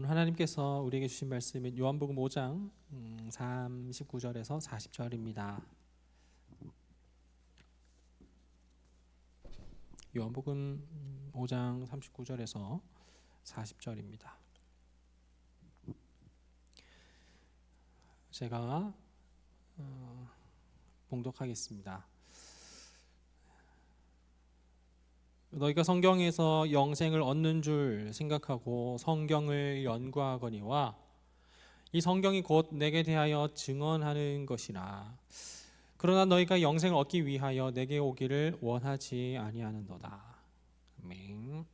오늘 하나님께서 우리에게 주신 말씀은 요한복음 5장 39절에서 40절입니다. 요한복음 5장 39절에서 40절입니다. 제가 봉독하겠습니다. 너희가 성경에서 영생을 얻는 줄 생각하고 성경을 연구하거니와 이 성경이 곧 내게 대하여 증언하는 것이라. 그러나 너희가 영생을 얻기 위하여 내게 오기를 원하지 아니하는도다. 아멘.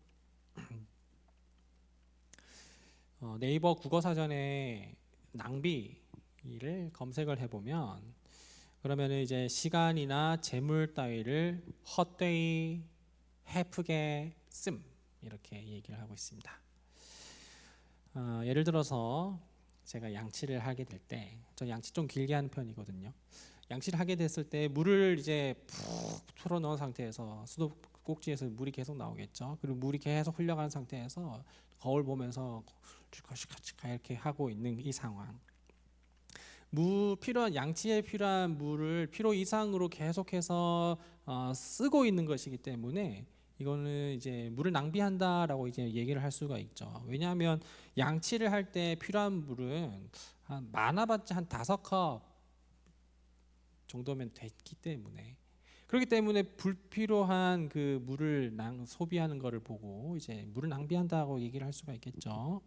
네이버 국어사전에 낭비를 검색을 해보면 그러면 이제 시간이나 재물 따위를 헛되이 해프게 씀 이렇게 얘기를 하고 있습니다. 예를 들어서 제가 양치를 하게 될 때, 저 양치 좀 길게 하는 편이거든요. 양치를 하게 됐을 때 물을 이제 푹 풀어 넣은 상태에서 수도꼭지에서 물이 계속 나오겠죠. 그리고 물이 계속 흘러가는 상태에서 거울 보면서 이렇게 하고 있는 이 상황. 양치에 필요한 물을 필요 이상으로 계속해서 쓰고 있는 것이기 때문에 이거는 이제 물을 낭비한다라고 이제 얘기를 할 수가 있죠. 왜냐하면 양치를 할 때 필요한 물은 많아봤자 한 5컵 정도면 됐기 때문에, 그렇기 때문에 불필요한 그 물을 소비하는 것을 보고 이제 물을 낭비한다고 얘기를 할 수가 있겠죠.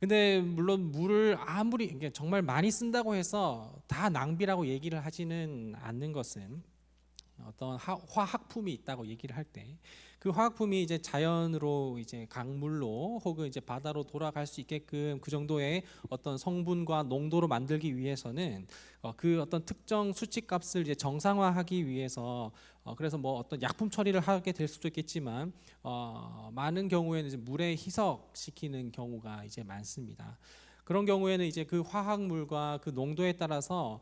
근데 물론 물을 아무리 정말 많이 쓴다고 해서 다 낭비라고 얘기를 하지는 않는 것은, 어떤 화학품이 있다고 얘기를 할 때 그 화학품이 이제 자연으로 이제 강물로 혹은 이제 바다로 돌아갈 수 있게끔 그 정도의 어떤 성분과 농도로 만들기 위해서는 그 어떤 특정 수치값을 이제 정상화하기 위해서 그래서 뭐 어떤 약품 처리를 하게 될 수도 있겠지만 많은 경우에는 이제 물에 희석시키는 경우가 이제 많습니다. 그런 경우에는 이제 그 화학물과 그 농도에 따라서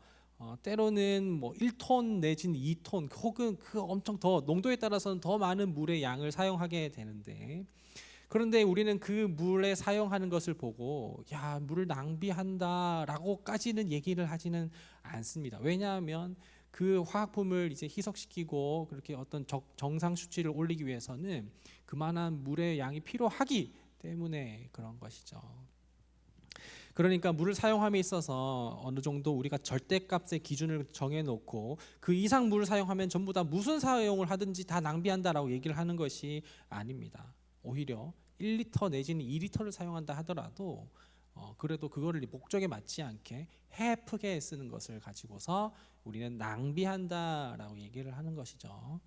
때로는 뭐 1톤 내지는 2톤 혹은 그 엄청 더 농도에 따라서는 더 많은 물의 양을 사용하게 되는데, 그런데 우리는 그 물에 사용하는 것을 보고 야, 물을 낭비한다라고까지는 얘기를 하지는 않습니다. 왜냐하면 그 화학품을 이제 희석시키고 그렇게 어떤 정상 수치를 올리기 위해서는 그만한 물의 양이 필요하기 때문에 그런 것이죠. 그러니까 물을 사용함에 있어서 어느 정도 우리가 절대값의 기준을 정해놓고 그 이상 물을 사용하면 전부 다 무슨 사용을 하든지 다 낭비한다라고 얘기를 하는 것이 아닙니다. 오히려 1리터 내지는 2리터를 사용한다 하더라도 그래도 그거를 목적에 맞지 않게 해프게 쓰는 것을 가지고서 우리는 낭비한다라고 얘기를 하는 것이죠.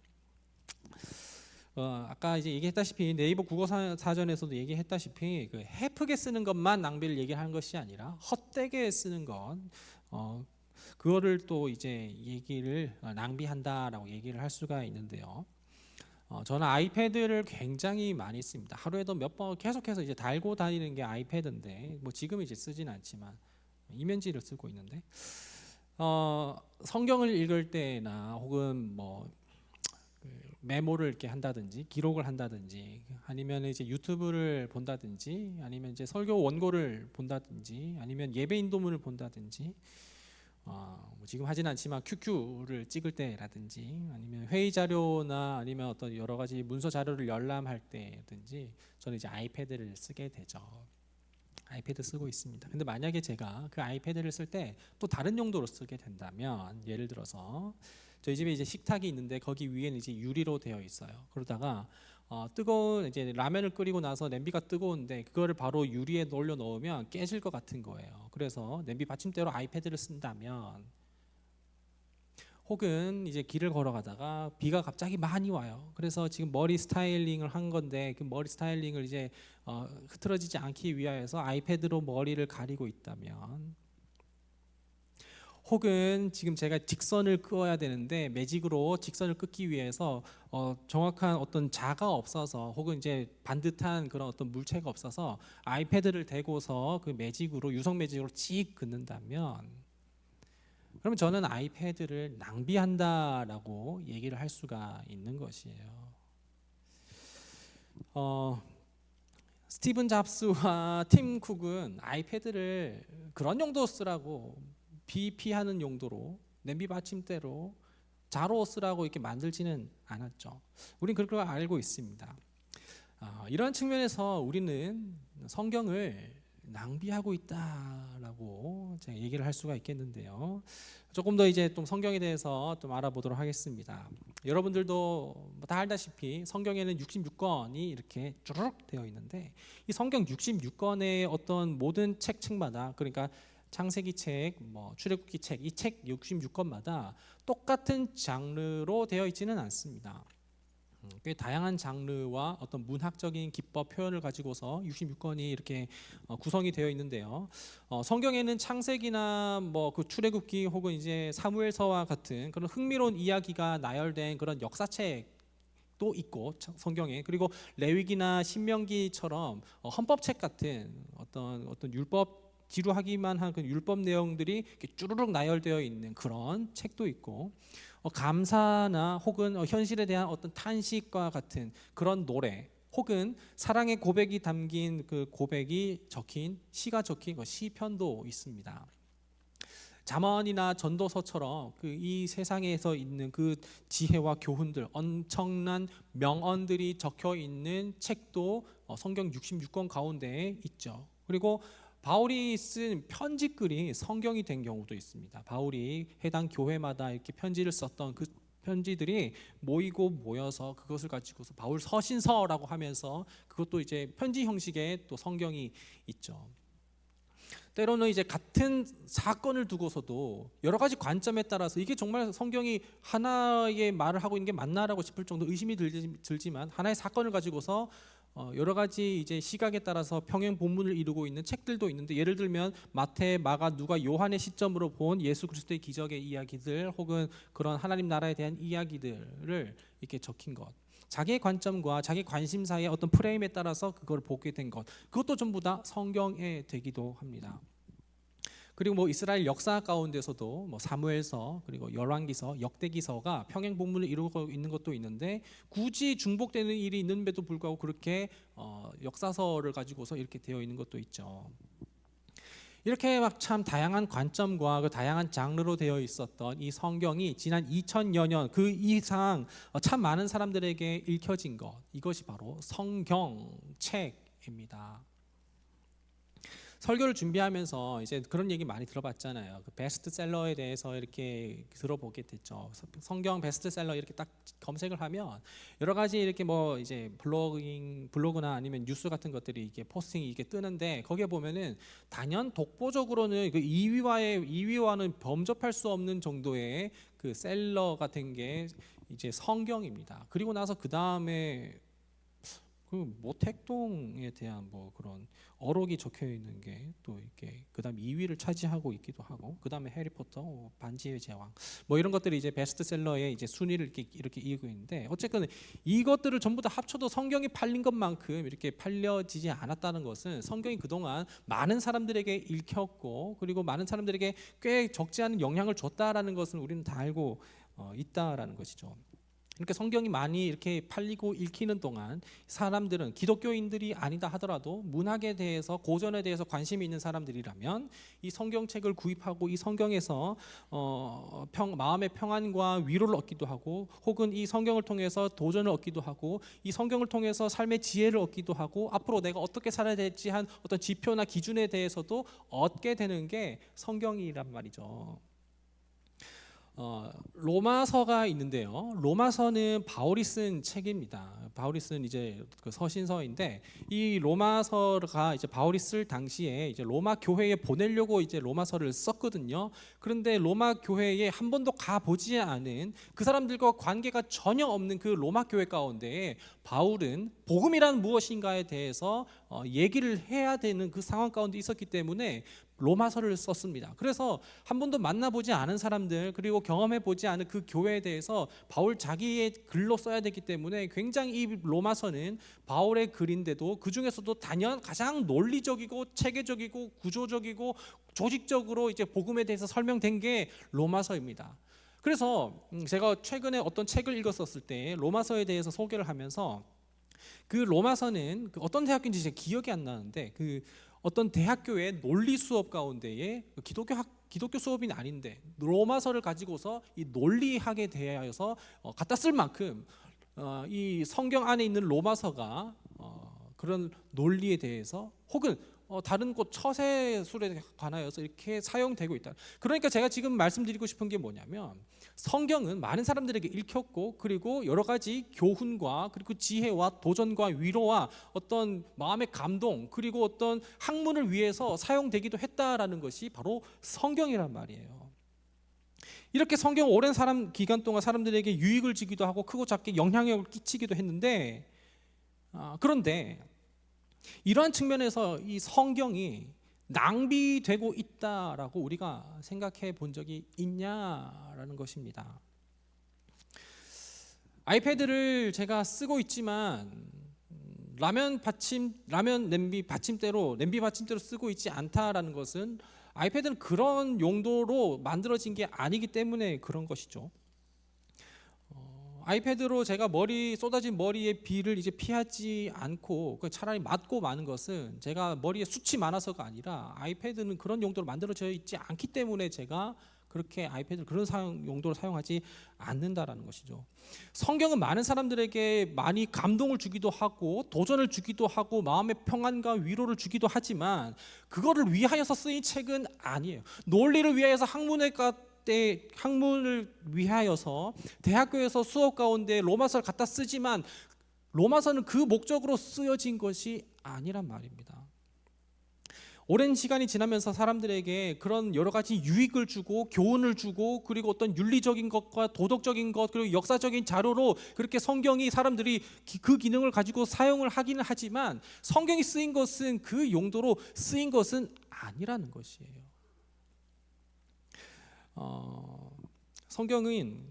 아까 이제 얘기했다시피 네이버 국어 사전에서도 얘기했다시피 그 해프게 쓰는 것만 낭비를 얘기하는 것이 아니라 헛되게 쓰는 것, 그거를 또 이제 얘기를 낭비한다라고 얘기를 할 수가 있는데요. 저는 아이패드를 굉장히 많이 씁니다. 하루에도 몇 번 계속해서 이제 달고 다니는 게 아이패드인데, 뭐 지금 이제 쓰지는 않지만 이면지를 쓰고 있는데, 성경을 읽을 때나 혹은 뭐 메모를 이렇게 한다든지 기록을 한다든지 아니면 이제 유튜브를 본다든지 아니면 이제 설교 원고를 본다든지 아니면 예배 인도문을 본다든지 뭐 지금 하진 않지만 QQ를 찍을 때라든지 아니면 회의 자료나 아니면 어떤 여러 가지 문서 자료를 열람할 때든지 저는 이제 아이패드를 쓰게 되죠. 아이패드 쓰고 있습니다. 근데 만약에 제가 그 아이패드를 쓸 때 또 다른 용도로 쓰게 된다면, 예를 들어서 저희 집에 이제 식탁이 있는데 거기 위에는 이제 유리로 되어 있어요. 그러다가 뜨거운 이제 라면을 끓이고 나서 냄비가 뜨거운데 그거를 바로 유리에 올려 넣으면 깨질 것 같은 거예요. 그래서 냄비 받침대로 아이패드를 쓴다면, 혹은 이제 길을 걸어가다가 비가 갑자기 많이 와요. 그래서 지금 머리 스타일링을 한 건데 그 머리 스타일링을 이제 흐트러지지 않기 위하여서 아이패드로 머리를 가리고 있다면, 혹은 지금 제가 직선을 그어야 되는데 매직으로 직선을 긋기 위해서 정확한 어떤 자가 없어서 혹은 이제 반듯한 그런 어떤 물체가 없어서 아이패드를 대고서 그 매직으로 유성 매직으로 찍 긋는다면, 그러면 저는 아이패드를 낭비한다라고 얘기를 할 수가 있는 것이에요. 스티븐 잡스와 팀 쿡은 아이패드를 그런 용도 쓰라고 비피하는 용도로 냄비 받침대로 자로 쓰라고 이렇게 만들지는 않았죠. 우리는 그걸 알고 있습니다. 이런 측면에서 우리는 성경을 낭비하고 있다라고 제가 얘기를 할 수가 있겠는데요. 조금 더 이제 좀 성경에 대해서 좀 알아보도록 하겠습니다. 여러분들도 다 알다시피 성경에는 66권이 이렇게 쭈르륵 되어 있는데 이 성경 66권의 어떤 모든 책마다 그러니까 창세기 책, 출애굽기 책, 이 책 66권마다 똑같은 장르로 되어 있지는 않습니다. 꽤 다양한 장르와 어떤 문학적인 기법 표현을 가지고서 66권이 이렇게 구성이 되어 있는데요. 성경에는 창세기나 그 출애굽기 혹은 이제 사무엘서와 같은 그런 흥미로운 이야기가 나열된 그런 역사책도 있고 성경에, 그리고 레위기나 신명기처럼 헌법책 같은 어떤 율법 지루하기만 한 그 율법 내용들이 이렇게 쭈르륵 나열되어 있는 그런 책도 있고, 감사나 혹은 현실에 대한 어떤 탄식과 같은 그런 노래 혹은 사랑의 고백이 담긴 그 고백이 적힌 시가 적힌 그 시편도 있습니다. 잠언이나 전도서처럼 그 이 세상에서 있는 그 지혜와 교훈들, 엄청난 명언들이 적혀 있는 책도 성경 66권 가운데에 있죠. 그리고 바울이 쓴 편지글이 성경이 된 경우도 있습니다. 바울이 해당 교회마다 이렇게 편지를 썼던 그 편지들이 모여서 그것을 가지고서 바울 서신서라고 하면서 그것도 이제 편지 형식의 또 성경이 있죠. 때로는 이제 같은 사건을 두고서도 여러 가지 관점에 따라서 이게 정말 성경이 하나의 말을 하고 있는 게 맞나라고 싶을 정도 의심이 들지만 하나의 사건을 가지고서 여러 가지 이제 시각에 따라서 평행 본문을 이루고 있는 책들도 있는데, 예를 들면 마태, 마가, 누가, 요한의 시점으로 본 예수 그리스도의 기적의 이야기들 혹은 그런 하나님 나라에 대한 이야기들을 이렇게 적힌 것, 자기의 관점과 자기 관심사의 어떤 프레임에 따라서 그걸 보게 된 것, 그것도 전부 다 성경에 되기도 합니다. 그리고 이스라엘 역사 가운데서도 사무엘서, 그리고 열왕기서, 역대기서가 평행 본문을 이루고 있는 것도 있는데, 굳이 중복되는 일이 있는데도 불구하고 그렇게 역사서를 가지고서 이렇게 되어 있는 것도 있죠. 이렇게 막 참 다양한 관점과 그 다양한 장르로 되어 있었던 이 성경이 지난 2000여 년 그 이상 참 많은 사람들에게 읽혀진 것, 이것이 바로 성경책입니다. 설교를 준비하면서 이제 그런 얘기 많이 들어봤잖아요. 그 베스트셀러에 대해서 이렇게 들어보게 됐죠. 성경 베스트셀러 이렇게 딱 검색을 하면 여러 가지 이렇게 이제 블로그나 아니면 뉴스 같은 것들이 이게 포스팅이 이게 뜨는데, 거기에 보면은 단연 독보적으로는 그 2위와는 범접할 수 없는 정도의 그 셀러 같은 게 이제 성경입니다. 그리고 나서 그 다음에 그 모택동에 대한 그런 어록이 적혀 있는 게 또 이렇게 그다음 2위를 차지하고 있기도 하고, 그다음에 해리포터, 반지의 제왕 이런 것들이 이제 베스트셀러의 이제 순위를 이렇게 이기고 있는데, 어쨌든 이것들을 전부 다 합쳐도 성경이 팔린 것만큼 이렇게 팔려지지 않았다는 것은 성경이 그동안 많은 사람들에게 읽혔고 그리고 많은 사람들에게 꽤 적지 않은 영향을 줬다라는 것을 우리는 다 알고 있다라는 것이죠. 그러니까 성경이 많이 이렇게 팔리고 읽히는 동안 사람들은, 기독교인들이 아니다 하더라도 문학에 대해서, 고전에 대해서 관심이 있는 사람들이라면 이 성경책을 구입하고 이 성경에서 마음의 평안과 위로를 얻기도 하고, 혹은 이 성경을 통해서 도전을 얻기도 하고, 이 성경을 통해서 삶의 지혜를 얻기도 하고, 앞으로 내가 어떻게 살아야 될지 한 어떤 지표나 기준에 대해서도 얻게 되는 게 성경이란 말이죠. 로마서가 있는데요. 로마서는 바울이 쓴 책입니다. 바울이 쓴 이제 그 서신서인데, 이 로마서가 이제 바울이 쓸 당시에 이제 로마 교회에 보내려고 이제 로마서를 썼거든요. 그런데 로마 교회에 한 번도 가 보지 않은, 그 사람들과 관계가 전혀 없는 그 로마 교회 가운데 바울은 복음이란 무엇인가에 대해서 얘기를 해야 되는 그 상황 가운데 있었기 때문에 로마서를 썼습니다. 그래서 한 번도 만나보지 않은 사람들, 그리고 경험해보지 않은 그 교회에 대해서 바울 자기의 글로 써야 되기 때문에 굉장히 이 로마서는 바울의 글인데도 그 중에서도 단연 가장 논리적이고 체계적이고 구조적이고 조직적으로 이제 복음에 대해서 설명된 게 로마서입니다. 그래서 제가 최근에 어떤 책을 읽었었을 때 로마서에 대해서 소개를 하면서 그 로마서는 어떤 대학교인지 제가 기억이 안 나는데 어떤 대학교의 논리 수업 가운데에 기독교 수업이 아닌데 로마서를 가지고서 이 논리학에 대하여서 갖다 쓸 만큼 이 성경 안에 있는 로마서가 그런 논리에 대해서 혹은 다른 곳 처세술에 관하여서 이렇게 사용되고 있다. 그러니까 제가 지금 말씀드리고 싶은 게 뭐냐면 성경은 많은 사람들에게 읽혔고 그리고 여러 가지 교훈과 그리고 지혜와 도전과 위로와 어떤 마음의 감동 그리고 어떤 학문을 위해서 사용되기도 했다라는 것이 바로 성경이란 말이에요. 이렇게 성경 오랜 기간 동안 사람들에게 유익을 주기도 하고 크고 작게 영향력을 끼치기도 했는데 그런데 이러한 측면에서 이 성경이 낭비되고 있다라고 우리가 생각해 본 적이 있냐라는 것입니다. 아이패드를 제가 쓰고 있지만 냄비 받침대로 쓰고 있지 않다라는 것은 아이패드는 그런 용도로 만들어진 게 아니기 때문에 그런 것이죠. 아이패드로 제가 쏟아진 머리에 비를 이제 피하지 않고 차라리 맞고 마는 것은 제가 머리에 숱이 많아서가 아니라 아이패드는 그런 용도로 만들어져 있지 않기 때문에 제가 그렇게 아이패드를 그런 용도로 사용하지 않는다라는 것이죠. 성경은 많은 사람들에게 많이 감동을 주기도 하고 도전을 주기도 하고 마음의 평안과 위로를 주기도 하지만 그거를 위하여서 쓰인 책은 아니에요. 논리를 위하여서 학문을 위하여서 대학교에서 수업 가운데 로마서를 갖다 쓰지만 로마서는 그 목적으로 쓰여진 것이 아니란 말입니다. 오랜 시간이 지나면서 사람들에게 그런 여러 가지 유익을 주고 교훈을 주고 그리고 어떤 윤리적인 것과 도덕적인 것 그리고 역사적인 자료로 그렇게 성경이 사람들이 그 기능을 가지고 사용을 하기는 하지만 성경이 쓰인 것은 그 용도로 쓰인 것은 아니라는 것이에요. 성경은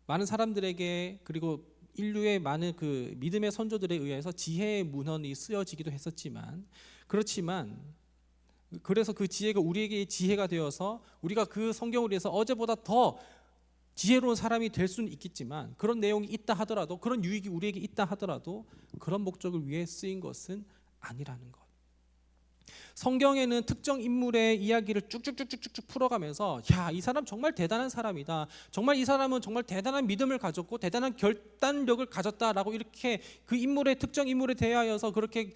많은 사람들에게 그리고 인류의 많은 그 믿음의 선조들에 의해서 지혜의 문헌이 쓰여지기도 했었지만 그래서 그 지혜가 우리에게 지혜가 되어서 우리가 그 성경을 위해서 어제보다 더 지혜로운 사람이 될 수는 있겠지만 그런 내용이 있다 하더라도 그런 유익이 우리에게 있다 하더라도 그런 목적을 위해 쓰인 것은 아니라는 것. 성경에는 특정 인물의 이야기를 쭉쭉쭉쭉 풀어가면서 야, 이 사람 정말 대단한 사람이다. 정말 이 사람은 정말 대단한 믿음을 가졌고 대단한 결단력을 가졌다라고 이렇게 그 특정 인물에 대하여서 그렇게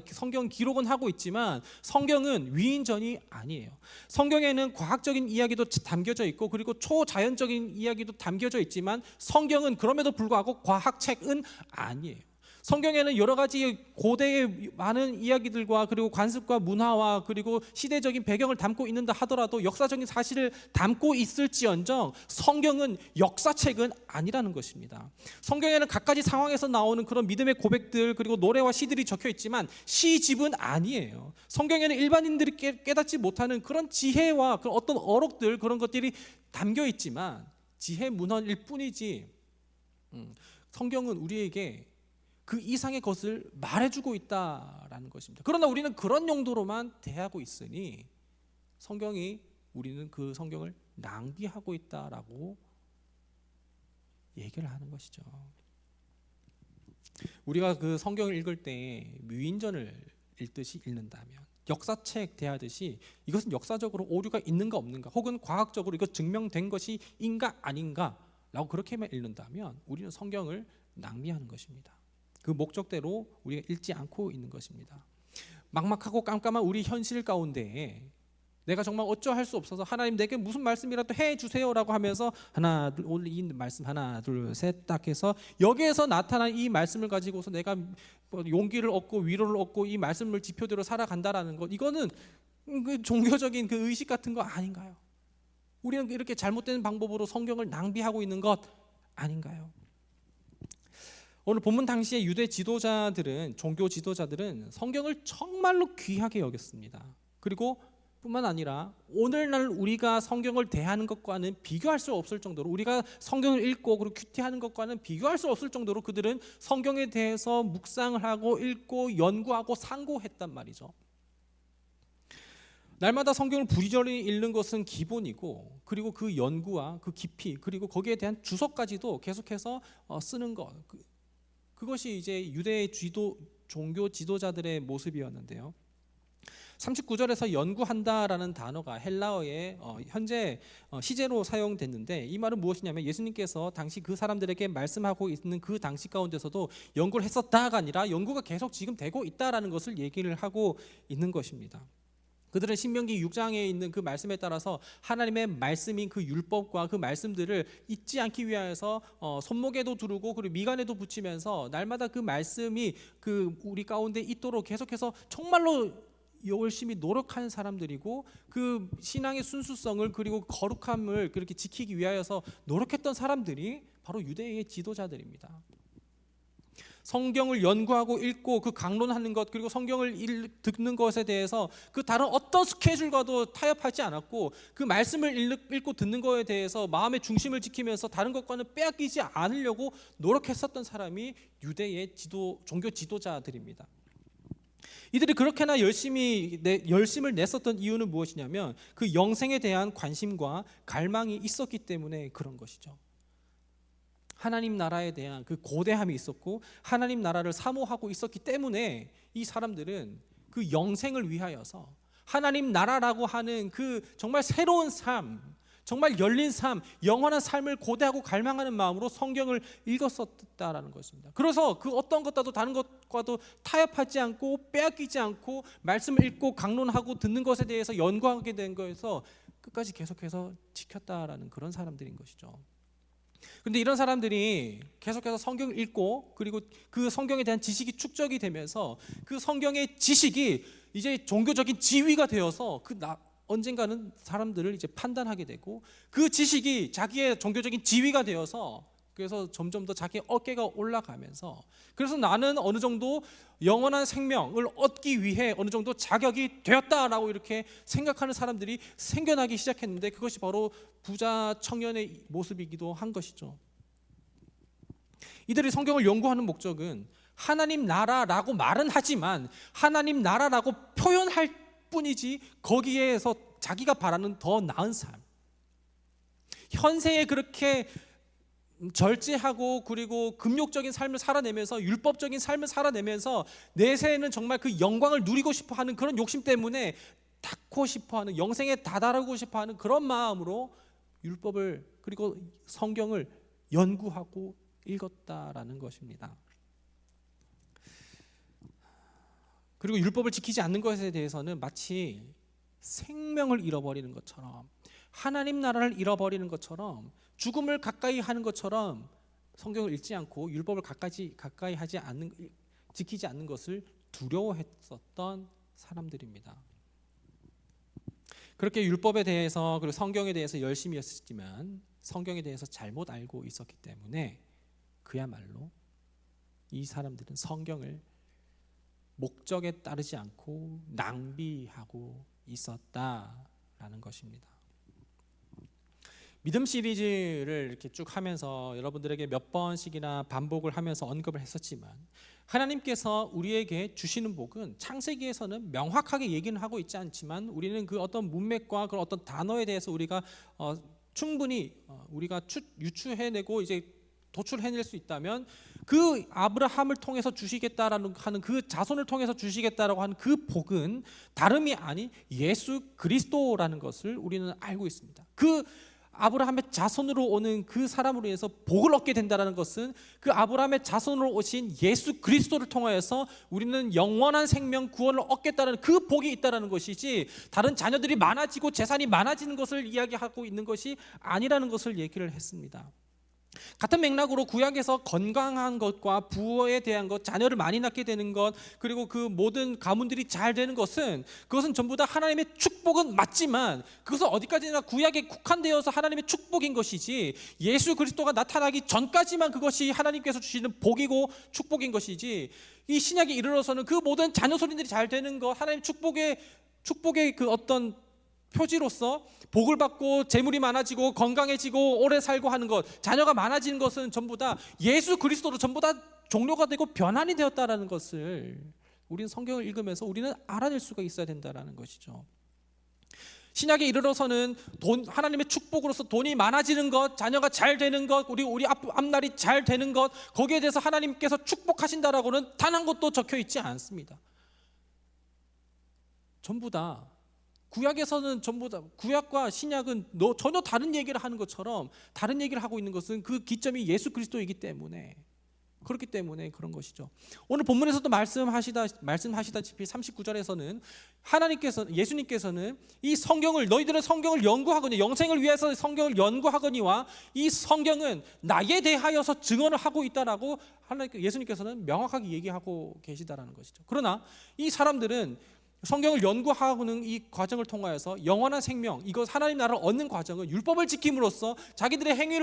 성경 기록은 하고 있지만 성경은 위인전이 아니에요. 성경에는 과학적인 이야기도 담겨져 있고 그리고 초자연적인 이야기도 담겨져 있지만 성경은 그럼에도 불구하고 과학책은 아니에요. 성경에는 여러 가지 고대의 많은 이야기들과 그리고 관습과 문화와 그리고 시대적인 배경을 담고 있는다 하더라도 역사적인 사실을 담고 있을지언정 성경은 역사책은 아니라는 것입니다. 성경에는 각가지 상황에서 나오는 그런 믿음의 고백들 그리고 노래와 시들이 적혀 있지만 시집은 아니에요. 성경에는 일반인들이 깨닫지 못하는 그런 지혜와 그런 어떤 어록들 그런 것들이 담겨 있지만 지혜 문헌일 뿐이지 성경은 우리에게 그 이상의 것을 말해주고 있다라는 것입니다. 그러나 우리는 그런 용도로만 대하고 있으니 우리는 그 성경을 낭비하고 있다라고 얘기를 하는 것이죠. 우리가 그 성경을 읽을 때 뮤인전을 읽듯이 읽는다면 역사책 대하듯이 이것은 역사적으로 오류가 있는가 없는가 혹은 과학적으로 이것 증명된 것이인가 아닌가라고 그렇게만 읽는다면 우리는 성경을 낭비하는 것입니다. 그 목적대로 우리가 읽지 않고 있는 것입니다. 막막하고 깜깜한 우리 현실 가운데 내가 정말 어쩌할 수 없어서 하나님 내게 무슨 말씀이라도 해주세요라고 하면서 오늘 이 말씀 하나 둘 셋 딱 해서 여기에서 나타난 이 말씀을 가지고서 내가 용기를 얻고 위로를 얻고 이 말씀을 지표대로 살아간다라는 것 이거는 그 종교적인 그 의식 같은 거 아닌가요? 우리는 이렇게 잘못된 방법으로 성경을 낭비하고 있는 것 아닌가요? 오늘 본문 당시의 유대 종교 지도자들은 성경을 정말로 귀하게 여겼습니다. 그리고 뿐만 아니라 오늘날 우리가 성경을 대하는 것과는 비교할 수 없을 정도로 우리가 성경을 읽고 그리고 큐티하는 것과는 비교할 수 없을 정도로 그들은 성경에 대해서 묵상을 하고 읽고 연구하고 상고했단 말이죠. 날마다 성경을 부지런히 읽는 것은 기본이고 그리고 그 연구와 그 깊이 그리고 거기에 대한 주석까지도 계속해서 쓰는 것 그것이 이제 유대의 종교 지도자들의 모습이었는데요. 39절에서 연구한다라는 단어가 헬라어에 현재 시제로 사용됐는데, 이 말은 무엇이냐면 예수님께서 당시 그 사람들에게 말씀하고 있는 그 당시 가운데서도 연구를 했었다가 아니라 연구가 계속 지금 되고 있다라는 것을 얘기를 하고 있는 것입니다. 그들은 신명기 6장에 있는 그 말씀에 따라서 하나님의 말씀인 그 율법과 그 말씀들을 잊지 않기 위하여서 손목에도 두르고 그리고 미간에도 붙이면서 날마다 그 말씀이 그 우리 가운데 있도록 계속해서 정말로 열심히 노력한 사람들이고, 그 신앙의 순수성을 그리고 거룩함을 그렇게 지키기 위하여서 노력했던 사람들이 바로 유대의 지도자들입니다. 성경을 연구하고 읽고 그 강론하는 것, 그리고 성경을 듣는 것에 대해서 그 다른 어떤 스케줄과도 타협하지 않았고, 그 말씀을 읽고 듣는 것에 대해서 마음의 중심을 지키면서 다른 것과는 빼앗기지 않으려고 노력했었던 사람이 유대의 종교 지도자들입니다. 이들이 그렇게나 열심을 냈었던 이유는 무엇이냐면 그 영생에 대한 관심과 갈망이 있었기 때문에 그런 것이죠. 하나님 나라에 대한 그 고대함이 있었고 하나님 나라를 사모하고 있었기 때문에 이 사람들은 그 영생을 위하여서 하나님 나라라고 하는 그 정말 새로운 삶, 정말 열린 삶, 영원한 삶을 고대하고 갈망하는 마음으로 성경을 읽었었다라는 것입니다. 그래서 그 어떤 것과도 다른 것과도 타협하지 않고 빼앗기지 않고 말씀을 읽고 강론하고 듣는 것에 대해서 연구하게 된 거에서 끝까지 계속해서 지켰다라는 그런 사람들인 것이죠. 그런데 이런 사람들이 계속해서 성경을 읽고 그리고 그 성경에 대한 지식이 축적이 되면서 그 성경의 지식이 이제 종교적인 지위가 되어서 언젠가는 사람들을 이제 판단하게 되고, 그 지식이 자기의 종교적인 지위가 되어서 그래서 점점 더 자기의 어깨가 올라가면서, 그래서 나는 어느 정도 영원한 생명을 얻기 위해 어느 정도 자격이 되었다라고 이렇게 생각하는 사람들이 생겨나기 시작했는데, 그것이 바로 부자 청년의 모습이기도 한 것이죠. 이들이 성경을 연구하는 목적은 하나님 나라라고 말은 하지만 하나님 나라라고 표현할 뿐이지 거기에서 자기가 바라는 더 나은 삶, 현세에 그렇게 절제하고 그리고 금욕적인 삶을 살아내면서 율법적인 삶을 살아내면서 내세에는 정말 그 영광을 누리고 싶어하는 그런 욕심 때문에 닿고 싶어하는, 영생에 다다르고 싶어하는 그런 마음으로 율법을 그리고 성경을 연구하고 읽었다라는 것입니다. 그리고 율법을 지키지 않는 것에 대해서는 마치 생명을 잃어버리는 것처럼, 하나님 나라를 잃어버리는 것처럼, 죽음을 가까이 하는 것처럼 성경을 읽지 않고 율법을 가까이 지키지 않는 것을 두려워했었던 사람들입니다. 그렇게 율법에 대해서 그리고 성경에 대해서 열심히 했지만 성경에 대해서 잘못 알고 있었기 때문에 그야말로 이 사람들은 성경을 목적에 따르지 않고 낭비하고 있었다라는 것입니다. 믿음 시리즈를 이렇게 쭉 하면서 여러분들에게 몇 번씩이나 반복을 하면서 언급을 했었지만, 하나님께서 우리에게 주시는 복은 창세기에서는 명확하게 얘기는 하고 있지 않지만 우리는 그 어떤 문맥과 그 어떤 단어에 대해서 우리가 충분히 우리가 유추해내고 이제 도출해낼 수 있다면, 그 아브라함을 통해서 주시겠다라는 하는 그 자손을 통해서 주시겠다라고 하는 그 복은 다름이 아닌 예수 그리스도라는 것을 우리는 알고 있습니다. 그 아브라함의 자손으로 오는 그 사람으로 인해서 복을 얻게 된다는 것은 그 아브라함의 자손으로 오신 예수 그리스도를 통하여서 우리는 영원한 생명 구원을 얻겠다는 그 복이 있다는 것이지, 다른 자녀들이 많아지고 재산이 많아지는 것을 이야기하고 있는 것이 아니라는 것을 얘기를 했습니다. 같은 맥락으로 구약에서 건강한 것과 부에 대한 것, 자녀를 많이 낳게 되는 것, 그리고 그 모든 가문들이 잘 되는 것은 그것은 전부 다 하나님의 축복은 맞지만 그것은 어디까지나 구약에 국한되어서 하나님의 축복인 것이지, 예수 그리스도가 나타나기 전까지만 그것이 하나님께서 주시는 복이고 축복인 것이지, 이 신약에 이르러서는 그 모든 자녀 소리들이 잘 되는 것, 하나님 축복의 그 어떤 표지로서 복을 받고 재물이 많아지고 건강해지고 오래 살고 하는 것, 자녀가 많아지는 것은 전부 다 예수 그리스도로 전부 다 종료가 되고 변환이 되었다라는 것을 우리는 성경을 읽으면서 우리는 알아낼 수가 있어야 된다라는 것이죠. 신약에 이르러서는 하나님의 축복으로서 돈이 많아지는 것, 자녀가 잘 되는 것, 우리 앞날이 잘 되는 것, 거기에 대해서 하나님께서 축복하신다라고는 단 한 것도 적혀 있지 않습니다. 전부 다 구약에서는 전부 다 구약과 신약은 전혀 다른 얘기를 하는 것처럼 다른 얘기를 하고 있는 것은 그 기점이 예수 그리스도이기 때문에, 그렇기 때문에 그런 것이죠. 오늘 본문에서도 말씀하시다시피 39절에서는 예수님께서는 이 성경을, 너희들은 성경을 연구하거니, 영생을 위해서 성경을 연구하거니와 이 성경은 나에 대하여서 증언을 하고 있다라고 예수님께서는 명확하게 얘기하고 계시다라는 것이죠. 그러나 이 사람들은 성경을 연구하는 이 과정을 통하여서 영원한 생명, 이것 하나님 나라를 얻는 과정은 율법을 지킴으로써 자기들의 행위에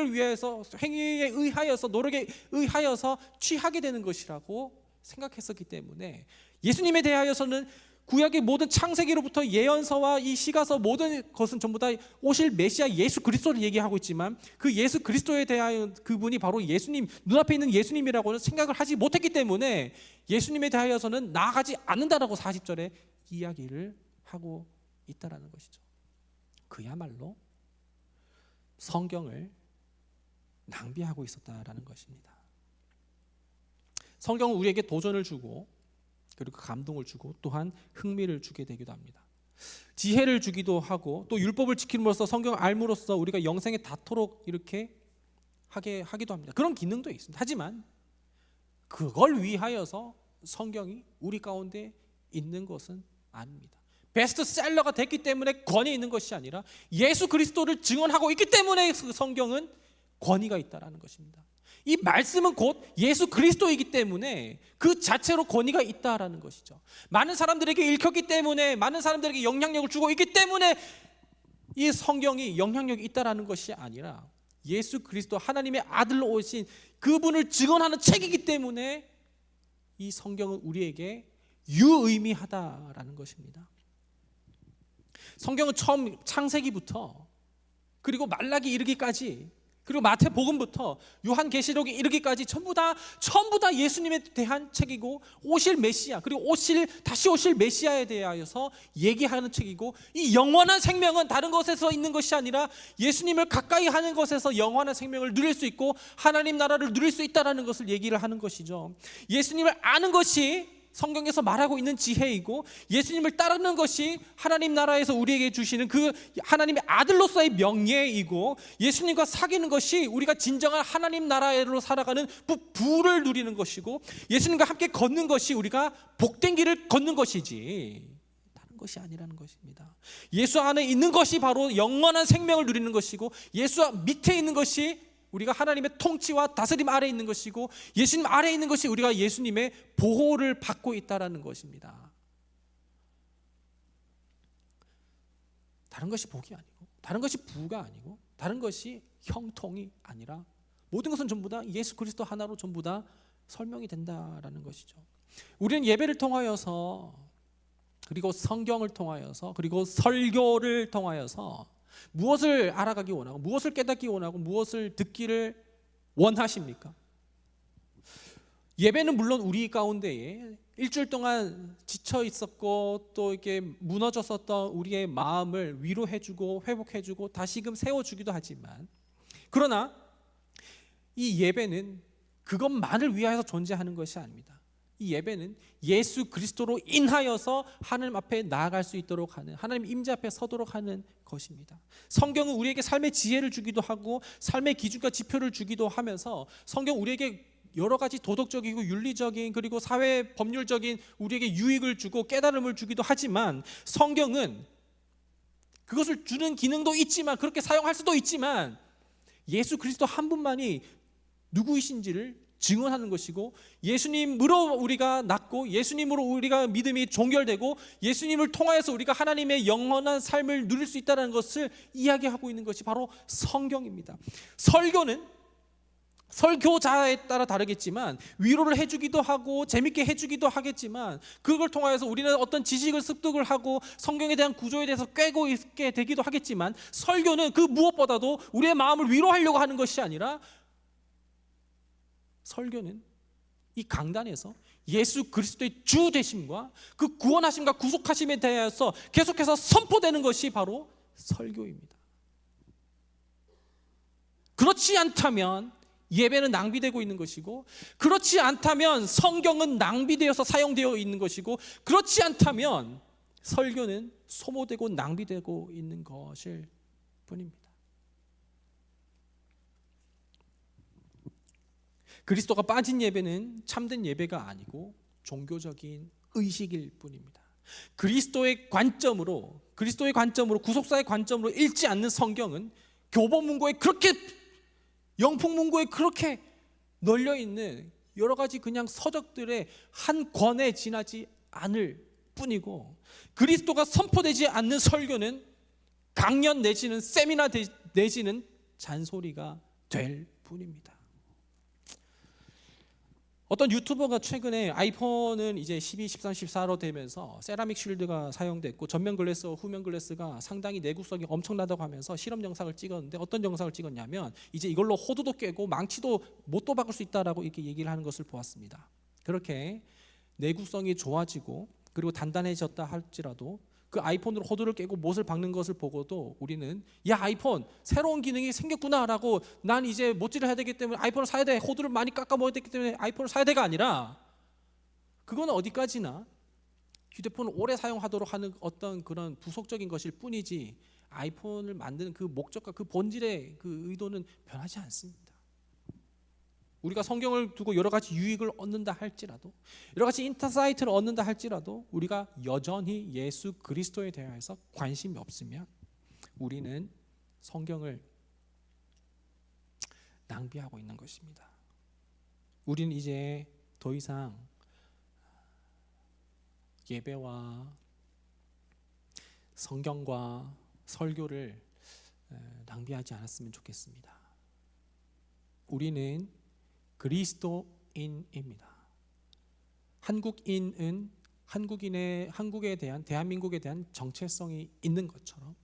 의하여서, 노력에 의하여서 취하게 되는 것이라고 생각했었기 때문에 예수님에 대하여서는 구약의 모든 창세기로부터 예언서와 이 시가서 모든 것은 전부 다 오실 메시아 예수 그리스도를 얘기하고 있지만, 그 예수 그리스도에 대하여 그분이 바로 예수님, 눈앞에 있는 예수님이라고는 생각을 하지 못했기 때문에 예수님에 대하여서는 나아가지 않는다라고 40절에 이야기를 하고 있다라는 것이죠. 그야말로 성경을 낭비하고 있었다라는 것입니다. 성경은 우리에게 도전을 주고, 그리고 감동을 주고, 또한 흥미를 주게 되기도 합니다. 지혜를 주기도 하고, 또 율법을 지킴으로써, 성경을 알므로써 우리가 영생에 닿도록 이렇게 하기도 합니다. 그런 기능도 있습니다. 하지만 그걸 위하여서 성경이 우리 가운데 있는 것은 아닙니다. 베스트셀러가 됐기 때문에 권위 있는 것이 아니라 예수 그리스도를 증언하고 있기 때문에 성경은 권위가 있다라는 것입니다. 이 말씀은 곧 예수 그리스도이기 때문에 그 자체로 권위가 있다라는 것이죠. 많은 사람들에게 읽혔기 때문에, 많은 사람들에게 영향력을 주고 있기 때문에 이 성경이 영향력이 있다라는 것이 아니라 예수 그리스도, 하나님의 아들로 오신 그분을 증언하는 책이기 때문에 이 성경은 우리에게 유의미하다라는 것입니다. 성경은 처음 창세기부터, 그리고 말라기 이르기까지, 그리고 마태복음부터 요한계시록에 이르기까지 전부 다 예수님에 대한 책이고, 오실 메시아, 그리고 다시 오실 메시아에 대하여서 얘기하는 책이고, 이 영원한 생명은 다른 것에서 있는 것이 아니라 예수님을 가까이 하는 것에서 영원한 생명을 누릴 수 있고 하나님 나라를 누릴 수 있다라는 것을 얘기를 하는 것이죠. 예수님을 아는 것이 성경에서 말하고 있는 지혜이고, 예수님을 따르는 것이 하나님 나라에서 우리에게 주시는 그 하나님의 아들로서의 명예이고, 예수님과 사귀는 것이 우리가 진정한 하나님 나라로 살아가는 부를 누리는 것이고, 예수님과 함께 걷는 것이 우리가 복된 길을 걷는 것이지 다른 것이 아니라는 것입니다. 예수 안에 있는 것이 바로 영원한 생명을 누리는 것이고, 예수 밑에 있는 것이 우리가 하나님의 통치와 다스림 아래에 있는 것이고, 예수님 아래에 있는 것이 우리가 예수님의 보호를 받고 있다라는 것입니다. 다른 것이 복이 아니고, 다른 것이 부가 아니고, 다른 것이 형통이 아니라 모든 것은 전부 다 예수 그리스도 하나로 전부 다 설명이 된다라는 것이죠. 우리는 예배를 통하여서, 그리고 성경을 통하여서, 그리고 설교를 통하여서 무엇을 알아가기 원하고, 무엇을 깨닫기 원하고, 무엇을 듣기를 원하십니까? 예배는 물론 우리 가운데에 일주일 동안 지쳐 있었고 또 이렇게 무너졌었던 우리의 마음을 위로해주고 회복해주고 다시금 세워주기도 하지만, 그러나 이 예배는 그것만을 위하여서 존재하는 것이 아닙니다. 이 예배는 예수 그리스도로 인하여서 하나님 앞에 나아갈 수 있도록 하는, 하나님 임재 앞에 서도록 하는 것입니다. 성경은 우리에게 삶의 지혜를 주기도 하고 삶의 기준과 지표를 주기도 하면서, 성경 우리에게 여러 가지 도덕적이고 윤리적인, 그리고 사회 법률적인 우리에게 유익을 주고 깨달음을 주기도 하지만, 성경은 그것을 주는 기능도 있지만, 그렇게 사용할 수도 있지만, 예수 그리스도 한 분만이 누구이신지를 증언하는 것이고, 예수님으로 우리가 낳고, 예수님으로 우리가 믿음이 종결되고, 예수님을 통하여서 우리가 하나님의 영원한 삶을 누릴 수 있다는 것을 이야기하고 있는 것이 바로 성경입니다. 설교는 설교자에 따라 다르겠지만 위로를 해주기도 하고 재밌게 해주기도 하겠지만, 그걸 통하여서 우리는 어떤 지식을 습득을 하고 성경에 대한 구조에 대해서 꿰고 있게 되기도 하겠지만, 설교는 그 무엇보다도 우리의 마음을 위로하려고 하는 것이 아니라, 설교는 이 강단에서 예수 그리스도의 주 되심과 그 구원하심과 구속하심에 대해서 계속해서 선포되는 것이 바로 설교입니다. 그렇지 않다면 예배는 낭비되고 있는 것이고, 그렇지 않다면 성경은 낭비되어서 사용되어 있는 것이고, 그렇지 않다면 설교는 소모되고 낭비되고 있는 것일 뿐입니다. 그리스도가 빠진 예배는 참된 예배가 아니고 종교적인 의식일 뿐입니다. 그리스도의 관점으로 구속사의 관점으로 읽지 않는 성경은 교보문고에 그렇게, 영풍문고에 그렇게 널려 있는 여러 가지 그냥 서적들의 한 권에 지나지 않을 뿐이고, 그리스도가 선포되지 않는 설교는 강연 내지는 세미나 내지는 잔소리가 될 뿐입니다. 어떤 유튜버가 최근에 아이폰은 이제 12, 13, 14로 되면서 세라믹 쉴드가 사용됐고 전면 글래스와 후면 글래스가 상당히 내구성이 엄청나다고 하면서 실험 영상을 찍었는데, 어떤 영상을 찍었냐면 이제 이걸로 호두도 깨고 망치도 못도 박을 수 있다라고 이렇게 얘기를 하는 것을 보았습니다. 그렇게 내구성이 좋아지고 그리고 단단해졌다 할지라도 그 아이폰으로 호두를 깨고 못을 박는 것을 보고도 우리는 야, 아이폰 새로운 기능이 생겼구나라고, 난 이제 못질을 해야 되기 때문에 아이폰을 사야 돼, 호두를 많이 깎아 먹어야 되기 때문에 아이폰을 사야 돼가 아니라, 그건 어디까지나 휴대폰을 오래 사용하도록 하는 어떤 그런 부속적인 것일 뿐이지, 아이폰을 만드는 그 목적과 그 본질의 그 의도는 변하지 않습니다. 우리가 성경을 두고 여러 가지 유익을 얻는다 할지라도, 여러 가지 인사이트를 얻는다 할지라도, 우리가 여전히 예수 그리스도에 대해서 관심이 없으면 우리는 성경을 낭비하고 있는 것입니다. 우리는 이제 더 이상 예배와 성경과 설교를 낭비하지 않았으면 좋겠습니다. 우리는 그리스도인입니다. 한국인은 한국에 대한, 대한민국에 대한 정체성이 있는 것처럼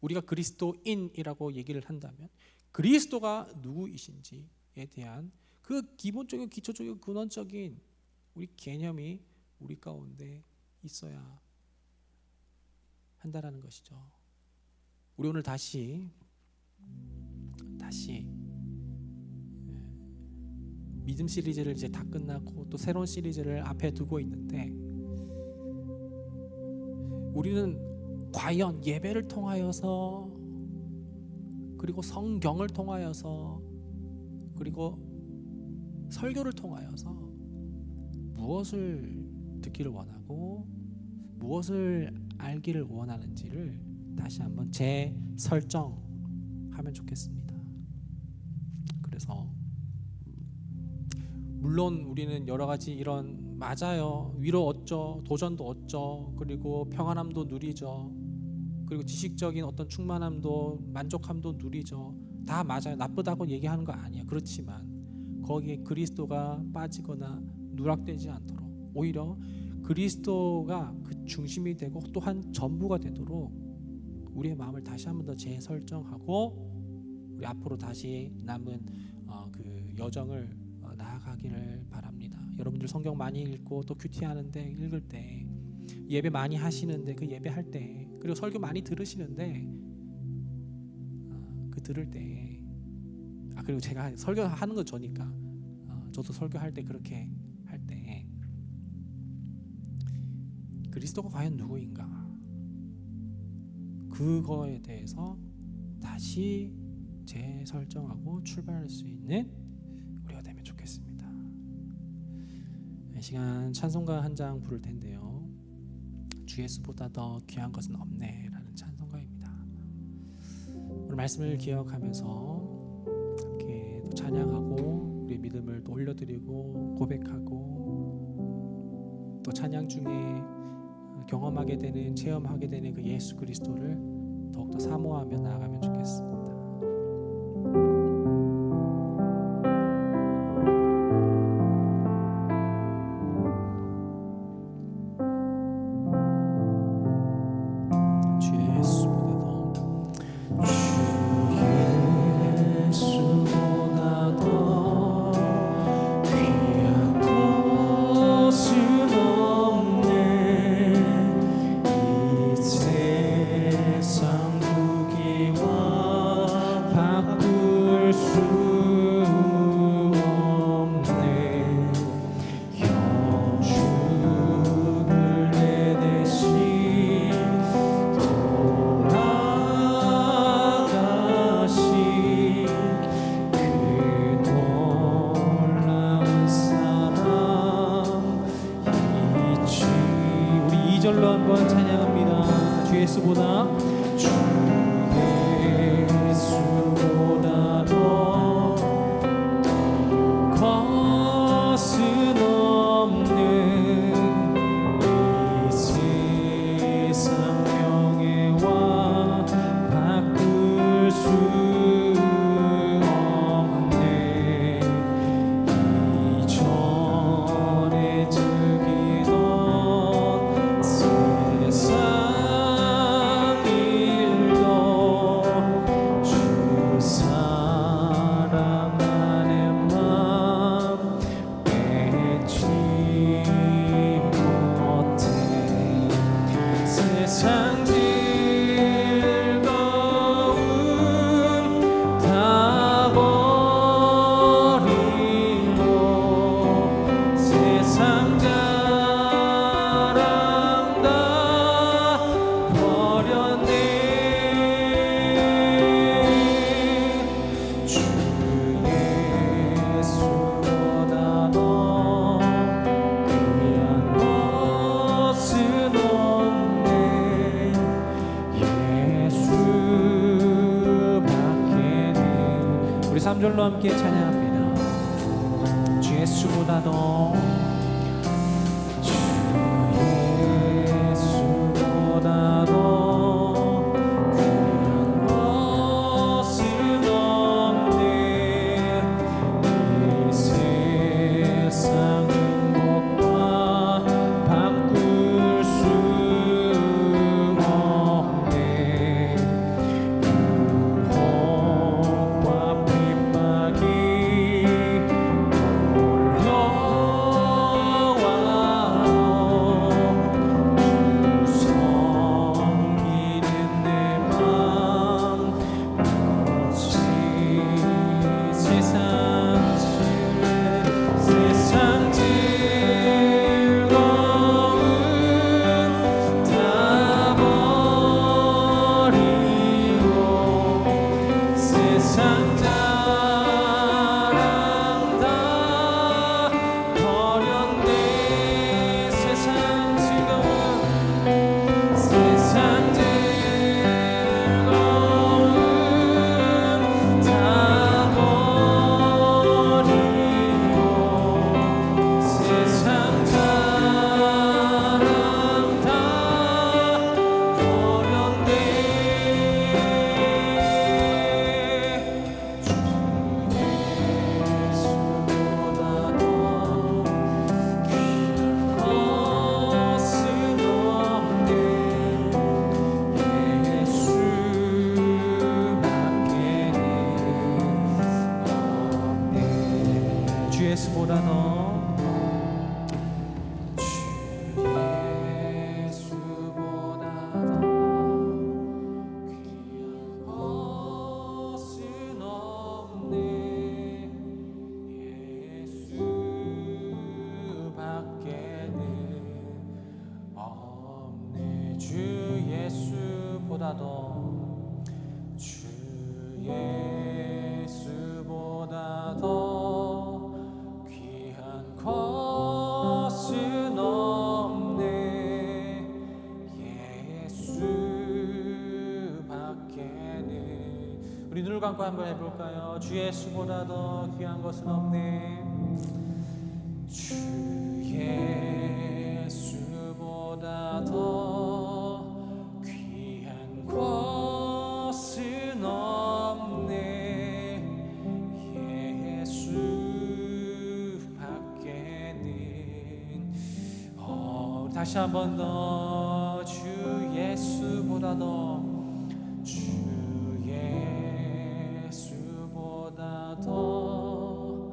우리가 그리스도인이라고 얘기를 한다면 그리스도가 누구이신지에 대한 그 기본적인, 기초적인, 근원적인 우리 개념이 우리 가운데 있어야 한다라는 것이죠. 우리 오늘 다시 믿음 시리즈를 이제 다 끝나고 또 새로운 시리즈를 앞에 두고 있는데, 우리는 과연 예배를 통하여서, 그리고 성경을 통하여서, 그리고 설교를 통하여서 무엇을 듣기를 원하고 무엇을 알기를 원하는지를 다시 한번 재설정하면 좋겠습니다. 그래서 물론 우리는 여러 가지 이런, 맞아요, 위로 얻죠, 도전도 얻죠, 그리고 평안함도 누리죠, 그리고 지식적인 어떤 충만함도, 만족함도 누리죠. 다 맞아요. 나쁘다고 얘기하는 거 아니에요. 그렇지만 거기에 그리스도가 빠지거나 누락되지 않도록, 오히려 그리스도가 그 중심이 되고 또한 전부가 되도록 우리의 마음을 다시 한번 더 재설정하고 우리 앞으로 다시 남은 그 여정을 나아가기를 바랍니다. 여러분들 성경 많이 읽고 또 큐티하는데, 읽을 때, 예배 많이 하시는데 그 예배할 때, 그리고 설교 많이 들으시는데 그 들을 때, 그리고 제가 설교하는 거 저니까 저도 설교할 때 그렇게 할 때 그리스도가 과연 누구인가, 그거에 대해서 다시 재설정하고 출발할 수 있는 우리가 되면 좋겠습니다. 이 시간 찬송가 한 장 부를 텐데요. 주 예수보다 더 귀한 것은 없네 라는 찬송가입니다. 오늘 말씀을 기억하면서 함께 또 찬양하고 우리의 믿음을 또 올려드리고 고백하고, 또 찬양 중에 경험하게 되는, 체험하게 되는 그 예수 그리스도를 더욱더 사모하며 나아가면 좋겠습니다. 세상 손들어 한번 찬양합니다. 주 예수보다 주 예수보다 더 것은 없는 이 세상 명예와 바꿀 수 없네. 이전에 즐기던 세상 일도 주 사랑하는 마음 맺지 못해. 세상 즐거움 다 버리고 세상 자랑 다 버렸네. 주 예수보다 더 귀한 것은 없네. 예수밖에는. 우리 3절로 함께 찬양합니다. 주 예수보다 더 주 예수보다 더 귀한 것은 없네. 이 세상 행복과 바꿀 수 없네. 유혹과 핍박이 예수보다 더 주 예수보다 더 귀한 것은 없네. 예수밖에는 없네. 주 예수보다 더 주 예수보다 더 것은 없네. 예수밖에는. 우리 눈을 감고 한번 해볼까요? 주 예수보다 더 귀한 것은 없네. 주 예수보다 더 귀한 것은 없네. 다시 한 번 더 주 예수보다 더 주 예수보다 더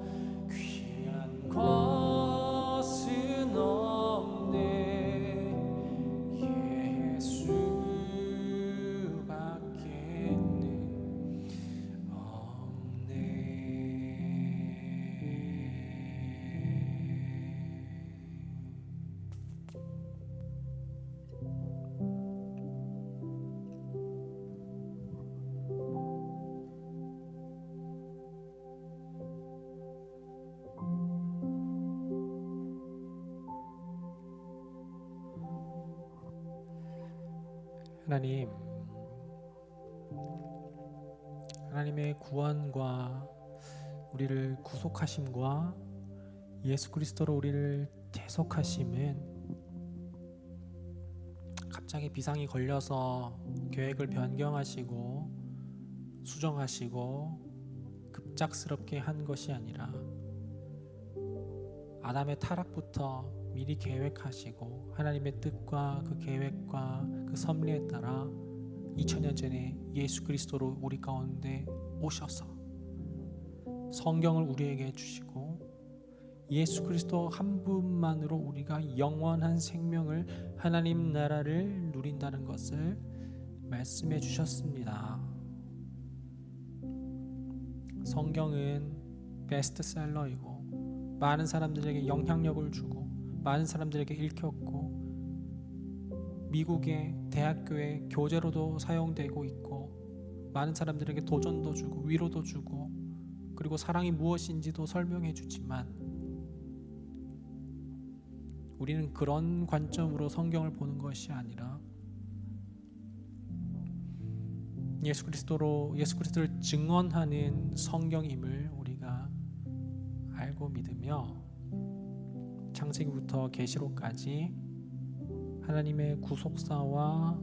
귀한 것은 없네. 예수밖에는 없네. 하나님, 하나님의 구원과 우리를 구속하심과 예수 그리스도로 우리를 대속하심은 갑자기 비상이 걸려서 계획을 변경하시고 수정하시고 급작스럽게 한 것이 아니라 아담의 타락부터 미리 계획하시고 하나님의 뜻과 그 계획과 그 섭리에 따라 2000년 전에 예수 그리스도로 우리 가운데 오셔서 성경을 우리에게 주시고 예수 그리스도 한 분만으로 우리가 영원한 생명을 하나님 나라를 누린다는 것을 말씀해 주셨습니다. 성경은 베스트셀러이고 많은 사람들에게 영향력을 주고 많은 사람들에게 읽혔고 미국의 대학교의 교재로도 사용되고 있고 많은 사람들에게 도전도 주고 위로도 주고 그리고 사랑이 무엇인지도 설명해 주지만 우리는 그런 관점으로 성경을 보는 것이 아니라 예수 그리스도를 증언하는 성경임을 우리가 알고 믿으며 창세기부터 계시록까지 하나님의 구속사와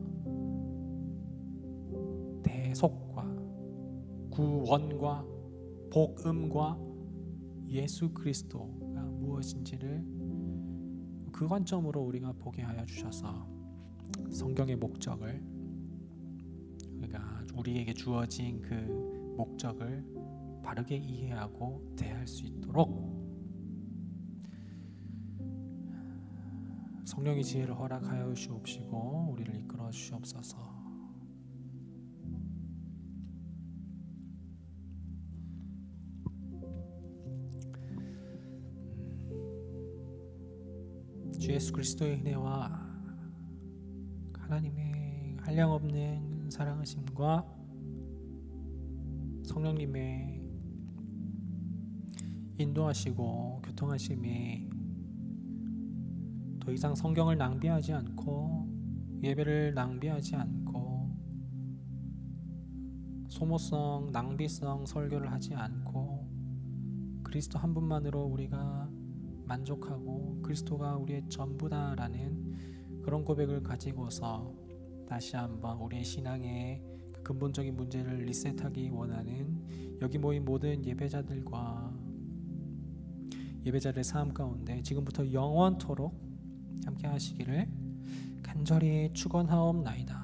대속과 구원과 복음과 예수 그리스도가 무엇인지를 그 관점으로 우리가 보게 하여 주셔서 성경의 목적을 우리가 우리에게 주어진 그 목적을 바르게 이해하고 대할 수 있도록 성령의 지혜를 허락하여 주옵시고 우리를 이끌어 주시옵소서. 주 예수 그리스도의 은혜와 하나님의 한량없는 사랑하심과 성령님의 인도하시고 교통하심이 더 이상 성경을 낭비하지 않고 예배를 낭비하지 않고 소모성, 낭비성 설교를 하지 않고 그리스도 한 분만으로 우리가 만족하고 그리스도가 우리의 전부다라는 그런 고백을 가지고서 다시 한번 우리의 신앙의 그 근본적인 문제를 리셋하기 원하는 여기 모인 모든 예배자들과 예배자들의 삶 가운데 지금부터 영원토록 함께 하시기를 간절히 축원하옵나이다.